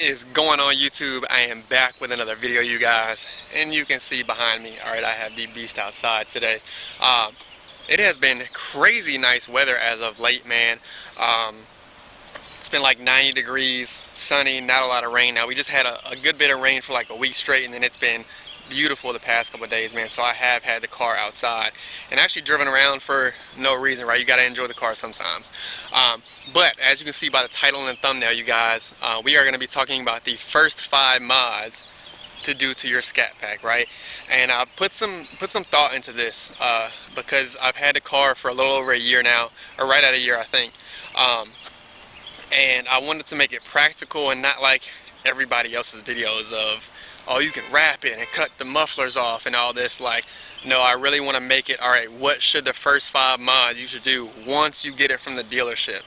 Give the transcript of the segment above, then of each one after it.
is going on YouTube? I am back with another video, you guys, and you can see behind me, alright, I have the beast outside today. It has been crazy nice weather as of late, man. It's been like 90 degrees, sunny, not a lot of rain. Now we just had a good bit of rain for like a week straight, and then it's been beautiful the past couple of days, man. So I have had the car outside and actually driven around for no reason, right? You got to enjoy the car sometimes. But as you can see by the title and the thumbnail, you guys, we are going to be talking about the first 5 mods to do to your Scat Pack, right? And I put some thought into this because I've had the car for a little over a year now, or right at a year, I think. And I wanted to make it practical and not like everybody else's videos of, oh, you can wrap it and cut the mufflers off and all this. Like, no, I really want to make it, all right, what should the first 5 mods you should do once you get it from the dealership?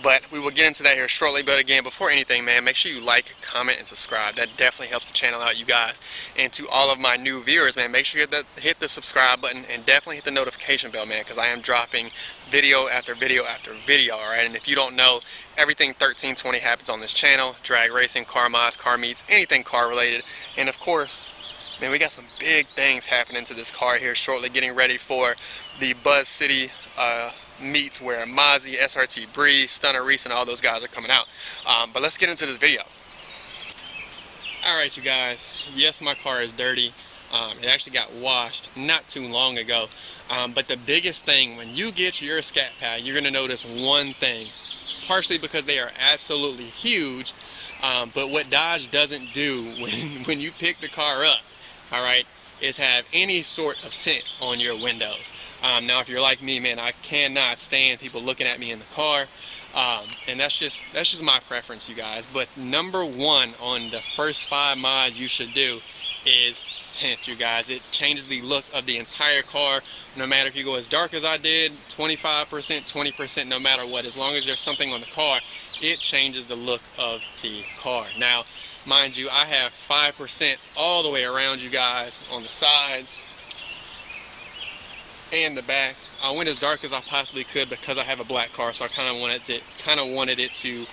But we will get into that here shortly. But again, before anything, man, make sure you like, comment, and subscribe. That definitely helps the channel out, you guys. And to all of my new viewers, man, make sure you hit the subscribe button and definitely hit the notification bell, man, because I am dropping video after video after video, all right? And if you don't know, everything 1320 happens on this channel: drag racing, car mods, car meets, anything car related. And of course, man, we got some big things happening to this car here shortly, getting ready for the Buzz City meets where Mozzie, SRT Breeze, Stunner Reese, and all those guys are coming out. But let's get into this video. Alright, you guys, yes, my car is dirty. It actually got washed not too long ago. But the biggest thing, when you get your Scat Pack, you're going to notice one thing. Partially because they are absolutely huge, but what Dodge doesn't do when you pick the car up, alright, is have any sort of tint on your windows. Now if you're like me, man, I cannot stand people looking at me in the car, and that's just my preference, you guys. But number one on the first 5 mods you should do is tint, you guys. It changes the look of the entire car, no matter if you go as dark as I did, 25%, 20%, no matter what. As long as there's something on the car, it changes the look of the car. Now mind you, I have 5% all the way around, you guys, on the sides and the back. I went as dark as I possibly could because I have a black car, so I kind of wanted it to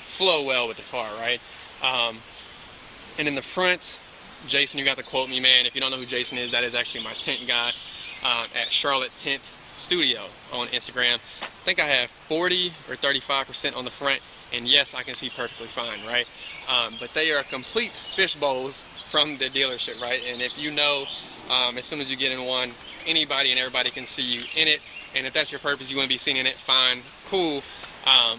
flow well with the car, right? And in the front, Jason, you got to quote me, man. If you don't know who Jason is, that is actually my tint guy at Charlotte Tint Studio on Instagram. I think I have 40 or 35% on the front, and yes, I can see perfectly fine, right? But they are complete fish bowls from the dealership, right? And if you know, as soon as you get in one, anybody and everybody can see you in it. And if that's your purpose, you want to be seen in it, fine, cool.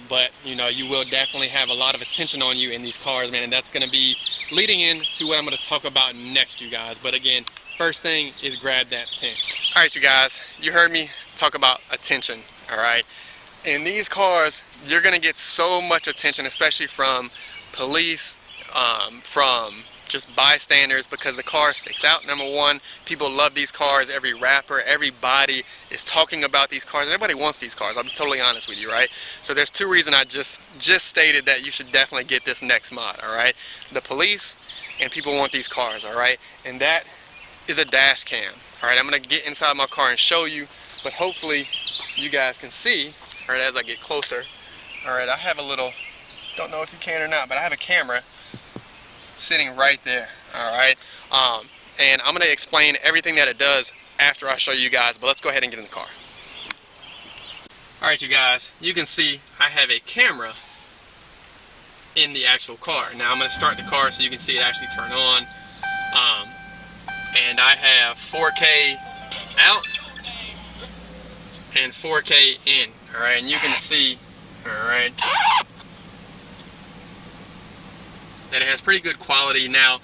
But you know, you will definitely have a lot of attention on you in these cars, man, and that's going to be leading into what I'm going to talk about next, you guys. But again, first thing is grab that tint. All right, you guys, you heard me talk about attention, all right? In these cars, you're going to get so much attention, especially from police, from just bystanders, because the car sticks out. Number one, people love these cars. Every rapper, everybody is talking about these cars. Everybody wants these cars. I'll be totally honest with you, right? So there's 2 reasons I just stated that you should definitely get this next mod, all right? The police and people want these cars, all right? And that is a dash cam, all right? I'm going to get inside my car and show you, but hopefully you guys can see, all right, as I get closer. All right, I have a little, don't know if you can or not, but I have a camera sitting right there, alright? And I'm going to explain everything that it does after I show you guys, but let's go ahead and get in the car. Alright, you guys, you can see I have a camera in the actual car. Now I'm going to start the car so you can see it actually turn on. And I have 4K out and 4K in, alright? And you can see, alright, that it has pretty good quality. Now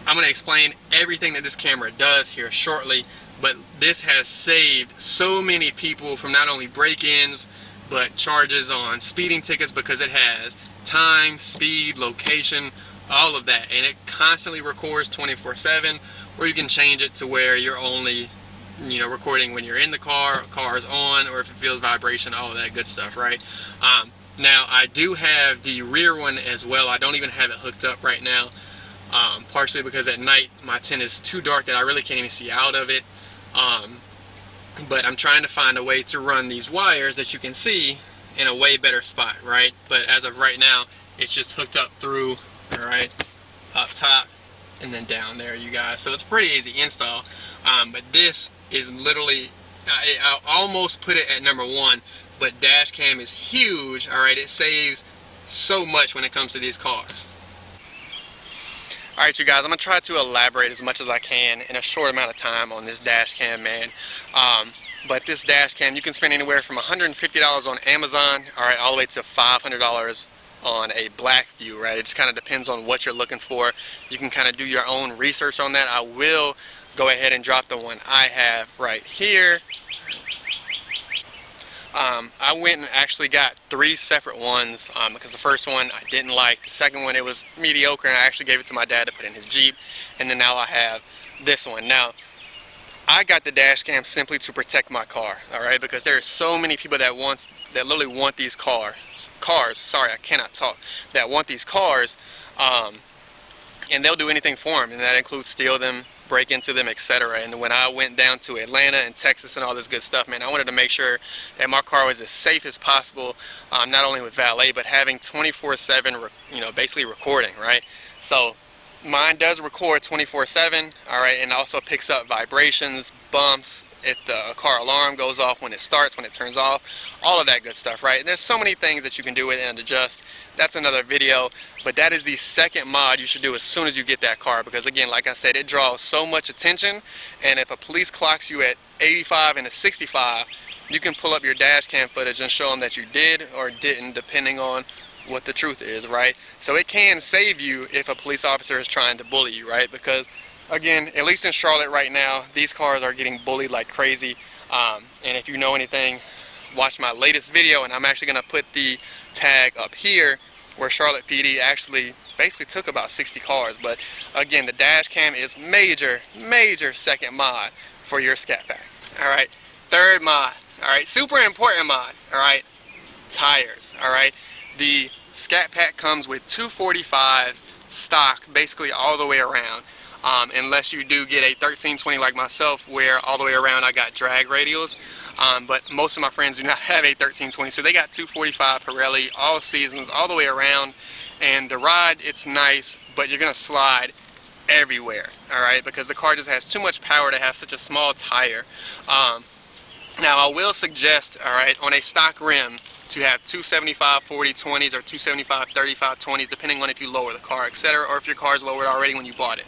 I'm going to explain everything that this camera does here shortly, but this has saved so many people from not only break-ins but charges on speeding tickets, because it has time, speed, location, all of that, and it constantly records 24/7, or you can change it to where you're only, you know, recording when you're in the car is on, or if it feels vibration, all of that good stuff, right? Now I do have the rear one as well. I don't even have it hooked up right now, partially because at night my tint is too dark that I really can't even see out of it. But I'm trying to find a way to run these wires that you can see in a way better spot, right? But as of right now, It's just hooked up through, all right, up top and then down there, you guys. So it's pretty easy install. But this is literally, I almost put it at #1, but dash cam is huge, all right. It saves so much when it comes to these cars. All right, you guys, I'm gonna try to elaborate as much as I can in a short amount of time on this dash cam, man. But this dash cam, you can spend anywhere from $150 on Amazon, all right, all the way to $500 on a black view, right? It just kind of depends on what you're looking for. You can kind of do your own research on that. I will go ahead and drop the one I have right here. I went and actually got 3 separate ones because the first one I didn't like. The second one, it was mediocre, and I actually gave it to my dad to put in his Jeep. And then now I have this one. Now, I got the dash cam simply to protect my car, all right? Because there are so many people that literally want these cars. Sorry, I cannot talk. That want these cars, and they'll do anything for them, and that includes steal them, break into them, etc. And when I went down to Atlanta and Texas and all this good stuff, man, I wanted to make sure that my car was as safe as possible, not only with valet, but having 24/7, you know, basically recording, right? So mine does record 24/7, all right, and also picks up vibrations, bumps, if the car alarm goes off, when it starts, when it turns off, all of that good stuff, right? And there's so many things that you can do with it and adjust. That's another video, but that is the second mod you should do as soon as you get that car, because again, like I said, it draws so much attention, and if a police clocks you at 85 and a 65, you can pull up your dash cam footage and show them that you did or didn't, depending on what the truth is, right? So it can save you if a police officer is trying to bully you, right? Because again, at least in Charlotte right now, these cars are getting bullied like crazy. And if you know anything, watch my latest video, and I'm actually going to put the tag up here where Charlotte PD actually basically took about 60 cars. But again, the dash cam is major second mod for your Scat Pack. All right, third mod, all right, super important mod, all right, tires, all right. The Scat Pack comes with 245s stock basically all the way around. Unless you do get a 1320 like myself, where all the way around I got drag radials. But most of my friends do not have a 1320, so they got 245 Pirelli, all seasons, all the way around. And the ride, it's nice, but you're going to slide everywhere, all right, because the car just has too much power to have such a small tire. Now, I will suggest, all right, on a stock rim, to have 275 40 20s or 275 35 20s, depending on if you lower the car, etc., or if your car's lowered already when you bought it.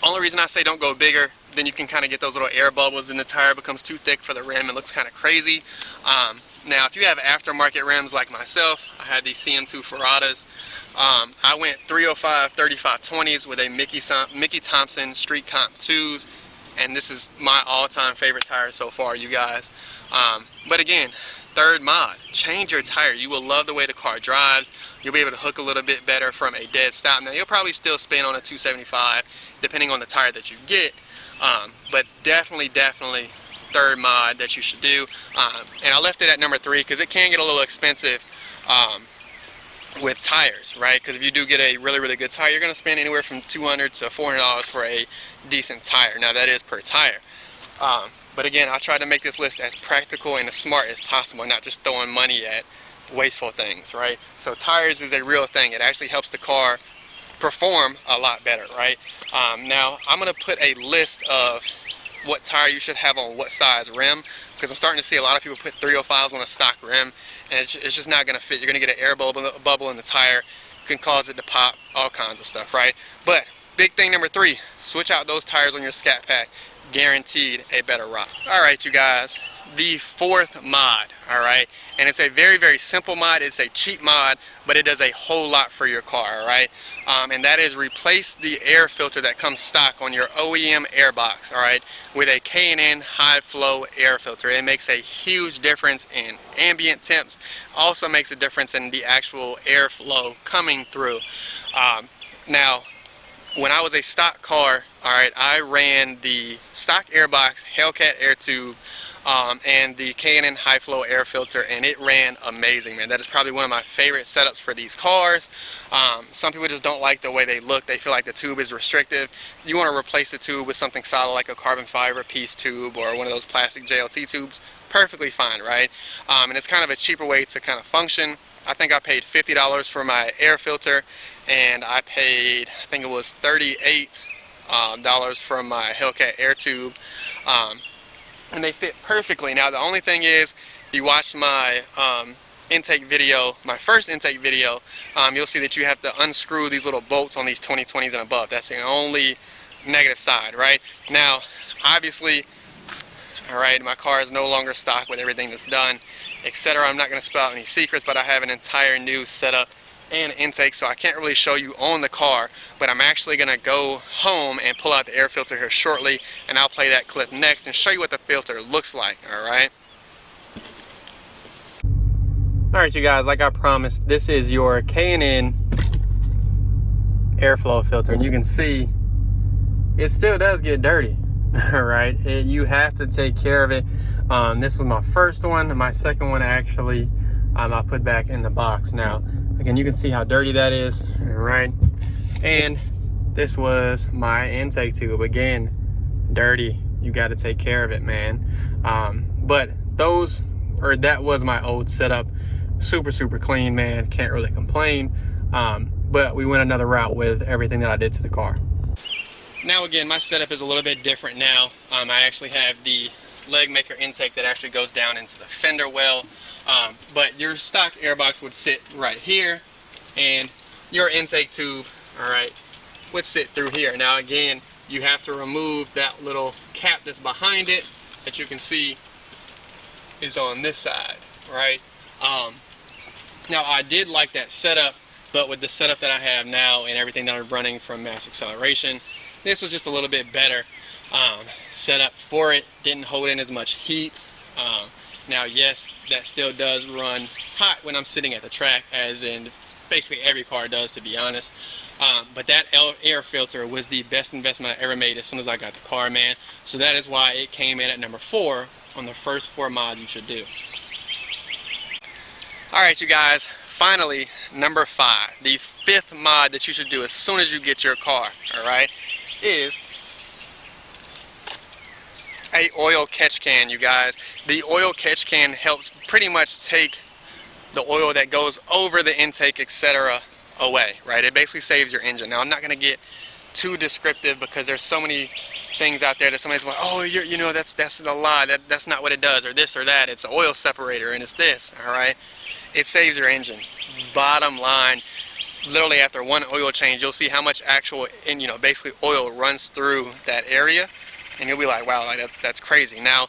Only reason I say don't go bigger, then you can kind of get those little air bubbles, and the tire becomes too thick for the rim. It looks kind of crazy. Now, if you have aftermarket rims like myself, I had these CM2 Ferratas. I went 305 35 20s with a Mickey Thompson Street Comp 2s, and this is my all-time favorite tire so far, you guys. But again, third mod, change your tire. You will love the way the car drives. You'll be able to hook a little bit better from a dead stop. Now, you'll probably still spin on a 275 depending on the tire that you get, but definitely third mod that you should do. And I left it at #3 because it can get a little expensive with tires, right? Because if you do get a really good tire, you're going to spend anywhere from $200 to $400 for a decent tire. Now, that is per tire. But again, I try to make this list as practical and as smart as possible, not just throwing money at wasteful things, right? So tires is a real thing. It actually helps the car perform a lot better, right? Now, I'm going to put a list of what tire you should have on what size rim, because I'm starting to see a lot of people put 305s on a stock rim, and it's just not going to fit. You're going to get an air bubble in the tire. It can cause it to pop, all kinds of stuff, right? But big thing #3, switch out those tires on your Scat Pack. Guaranteed a better ride. All right, you guys, the fourth mod, all right, and it's a very simple mod. It's a cheap mod, but it does a whole lot for your car, all right, and that is replace the air filter that comes stock on your OEM airbox, all right, with a K&N high flow air filter. It makes a huge difference in ambient temps, also makes a difference in the actual airflow coming through. Now, when I was a stock car, all right, I ran the stock airbox, Hellcat air tube, and the K&N high flow air filter, and it ran amazing, man. That is probably one of my favorite setups for these cars. Some people just don't like the way they look. They feel like the tube is restrictive. You want to replace the tube with something solid like a carbon fiber piece tube or one of those plastic JLT tubes. Perfectly fine, right? And it's kind of a cheaper way to kind of function. I think I paid $50 for my air filter, and I paid, I think it was $38 for my Hellcat air tube, and they fit perfectly. Now the only thing is, if you watch my intake video, my first intake video, you'll see that you have to unscrew these little bolts on these 2020s and above. That's the only negative side, right? Now, obviously, alright, my car is no longer stock with everything that's done, etc. I'm not going to spell out any secrets, but I have an entire new setup and intake, so I can't really show you on the car, but I'm actually going to go home and pull out the air filter here shortly, and I'll play that clip next and show you what the filter looks like, alright? Alright you guys, like I promised, this is your K&N airflow filter, and you can see it still does get dirty. Alright, you have to take care of it. This was my first one. My second one actually I put back in the box. Now again, you can see how dirty that is, right? And this was my intake tube, again dirty. You got to take care of it, man. But that was my old setup. Super clean, man. Can't really complain. But we went another route with everything that I did to the car. Now again, my setup is a little bit different now. I actually have the leg maker intake that actually goes down into the fender well, but your stock airbox would sit right here, and your intake tube, alright, would sit through here. Now again, you have to remove that little cap that's behind it that you can see is on this side, right? Now I did like that setup, but with the setup that I have now and everything that I'm running from Mass Acceleration, this was just a little bit better setup for it. Didn't hold in as much heat. Now yes, that still does run hot when I'm sitting at the track, as in basically every car does, to be honest. But that air filter was the best investment I ever made as soon as I got the car, man. So that is why it came in at number 4 on the first 4 mods you should do. Alright you guys, finally number 5, the 5th mod that you should do as soon as you get your car, alright, is a oil catch can, you guys. The oil catch can helps pretty much take the oil that goes over the intake, etc. away, right? It basically saves your engine. Now I'm not going to get too descriptive because there's so many things out there that somebody's like, oh, you know, that's a lie, that's not what it does, or this or that, it's an oil separator and it's this, alright? It saves your engine. Bottom line, literally after one oil change, you'll see how much actual, basically oil runs through that area, and you'll be like, wow, that's crazy. Now,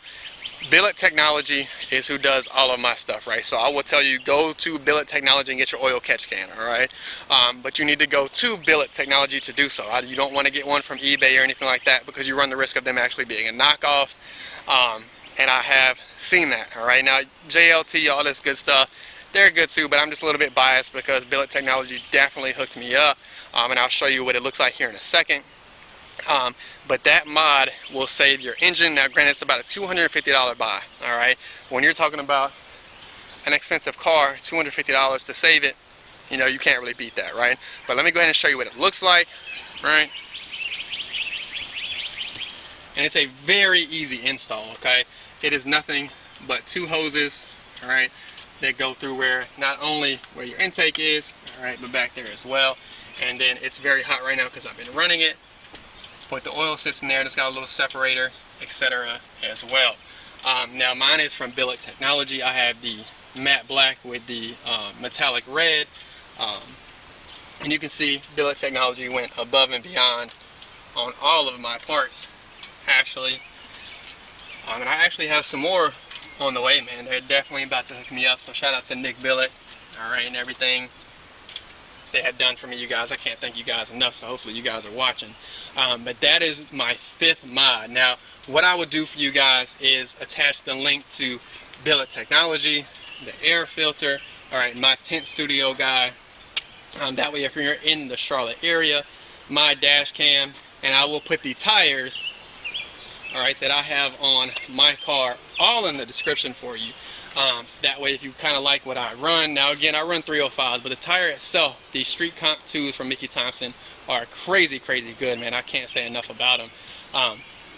Billet Technology is who does all of my stuff, right? So I will tell you, go to Billet Technology and get your oil catch can, all right? But you need to go to Billet Technology to do so. You don't want to get one from eBay or anything like that, because you run the risk of them actually being a knockoff, and I have seen that, all right? Now, JLT, all this good stuff, they're good too, but I'm just a little bit biased because Billet Technology definitely hooked me up, and I'll show you what it looks like here in a second. But that mod will save your engine. Now granted, it's about a $250 buy, alright? When you're talking about an expensive car, $250 to save it, you can't really beat that, right? But let me go ahead and show you what it looks like, right? And it's a very easy install, okay? It is nothing but 2 hoses, alright, that go through not only where your intake is, alright, but back there as well. And then it's very hot right now because I've been running it. But the oil sits in there and it's got a little separator, etc. as well. Now mine is from Billet Technology. I have the matte black with the metallic red. And you can see Billet Technology went above and beyond on all of my parts, actually. And I actually have some more on the way, man. They're definitely about to hook me up. So shout out to Nick Billet, alright, and everything they have done for me, you guys. I can't thank you guys enough, so hopefully you guys are watching. But that is my 5th mod. Now what I would do for you guys is attach the link to Billet Technology, the air filter, alright, my Tint Studio guy, that way if you're in the Charlotte area, my dash cam, and I will put the tires, alright, that I have on my car all in the description for you. That way if you kind of like what I run. Now again, I run 305s, but the tire itself, the Street Comp 2s from Mickey Thompson, are crazy good, man. I can't say enough about them.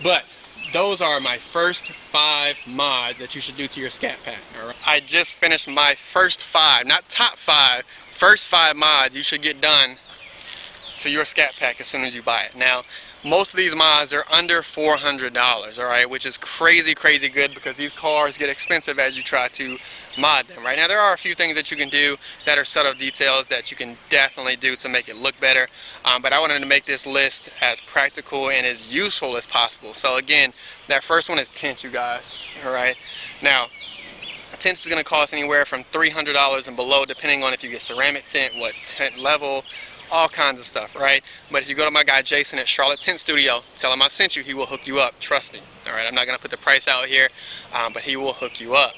But those are my first 5 mods that you should do to your Scat Pack. All right. I just finished my first 5, not top 5, first 5 mods you should get done to your Scat Pack as soon as you buy it. Now, most of these mods are under $400, all right, which is crazy good because these cars get expensive as you try to mod them. Right now, there are a few things that you can do that are subtle details that you can definitely do to make it look better. But I wanted to make this list as practical and as useful as possible. So again, that first one is tint, you guys. All right. Now, tint is going to cost anywhere from $300 and below, depending on if you get ceramic tint, what tint level, all kinds of stuff, right? But if you go to my guy Jason at Charlotte Tint Studio, tell him I sent you, he will hook you up, trust me. All right, I'm not gonna put the price out here, but he will hook you up.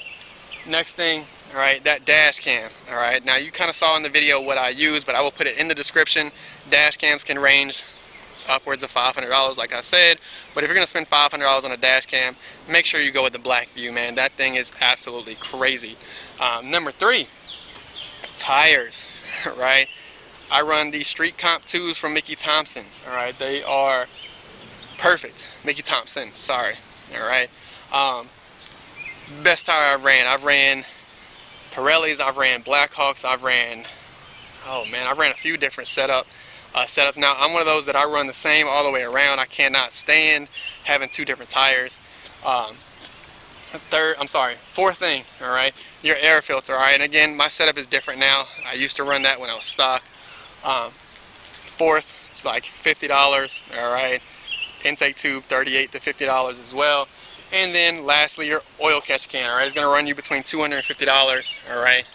Next thing, all right, that dash cam. All right, now you kind of saw in the video what I use, but I will put it in the description. Dash cams can range upwards of $500, like I said, but if you're gonna spend $500 on a dash cam, make sure you go with the black view, man. That thing is absolutely crazy. Number 3, tires, right? I run these Street Comp 2s from Mickey Thompson's, all right? They are perfect. Mickey Thompson, sorry, all right? Best tire I've ran Pirellis, I've ran Blackhawks, I've ran a few different setups. Now, I'm one of those that I run the same all the way around. I cannot stand having 2 different tires. Fourth thing, all right, your air filter, all right? And again, my setup is different now. I used to run that when I was stock. Fourth, it's like $50, all right? Intake tube, $38 to $50 as well. And then lastly, your oil catch can, all right? It's gonna run you between $250, all right,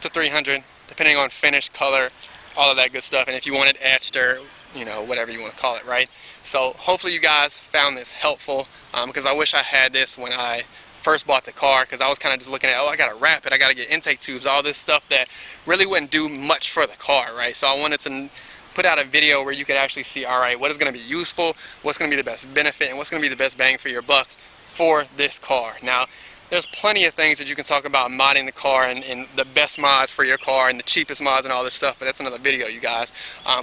to $300, depending on finish, color, all of that good stuff. And if you want it etched or, you know, whatever you want to call it, right? So hopefully you guys found this helpful, because I wish I had this when I first bought the car, because I was kind of just looking at, oh, I gotta wrap it, I gotta get intake tubes, all this stuff that really wouldn't do much for the car, right? So I wanted to put out a video where you could actually see, all right, what is going to be useful, what's going to be the best benefit, and what's going to be the best bang for your buck for this car. Now, there's plenty of things that you can talk about modding the car and the best mods for your car and the cheapest mods and all this stuff, but that's another video, you guys.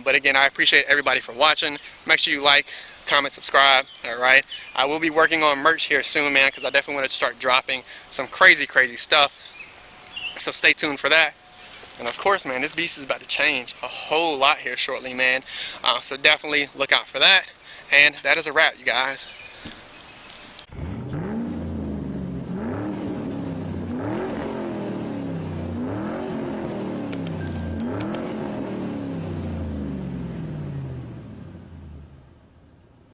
But again, I appreciate everybody for watching. Make sure you like, comment, subscribe, all right? I will be working on merch here soon, man, because I definitely want to start dropping some crazy stuff. So stay tuned for that. And of course, man, this beast is about to change a whole lot here shortly, man. So definitely look out for that. And that is a wrap, you guys.